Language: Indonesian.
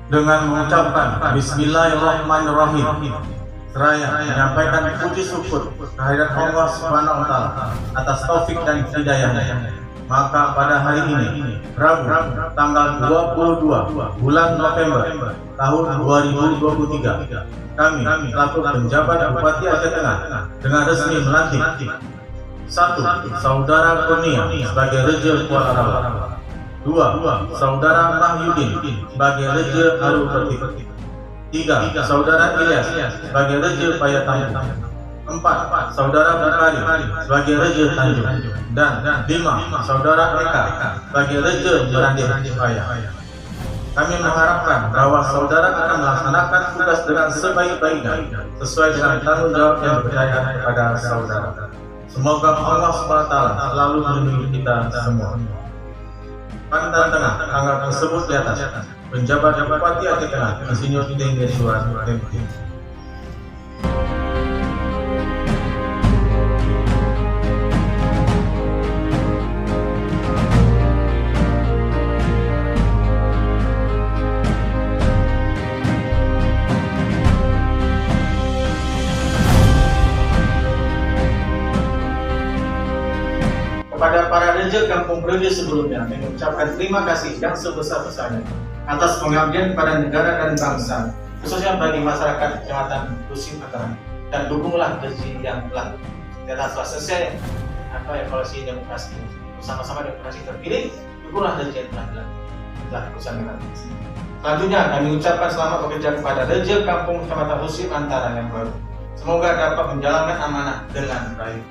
dengan mengucapkan Bismillahirrahmanirrahim, seraya menyampaikan puji syukur kehadirat Allah Subhanahu wa Ta'ala atas taufik dan hidayahnya. Maka pada hari ini, Rabu, tanggal 22 bulan November tahun 2023, kami selaku penjabat Bupati Aceh Tengah dengan resmi melantik 1. Saudara Kurnia sebagai Reja Kuala Rawa, 2. Saudara Mahyudin sebagai Reja Alu Pertik, 3. Saudara Ilyas sebagai Reja Payatampu, 4. Saudara Bukhari sebagai Reja Tanjung, dan 5. Saudara Eka sebagai Reja Berandih Jaya. Kami mengharapkan bahwa saudara akan melaksanakan tugas dengan sebaik-baiknya sesuai dengan tanggung jawab yang dipercayakan kepada saudara. Semoga Allah SWT selalu melindungi kita semua. Pantan Tengah, tanggal tersebut di atas, penjabat Bupati Aceh Tengah, Insinyur Tinggi Surat MP. Kepada para reja kampung periode sebelumnya, mengucapkan terima kasih yang sebesar-besarnya atas pengabdian kepada negara dan bangsa, khususnya bagi masyarakat Kecamatan Husim Antara, dan dukunglah reja yang telah selesai evaluasi demokrasi bersama-sama demokrasi terpilih. Dukunglah reja yang telah dilaksanakan. Selanjutnya kami ucapkan selamat bekerja kepada reja kampung Kecamatan Husim Antara yang baru. Semoga dapat menjalankan amanah dengan baik.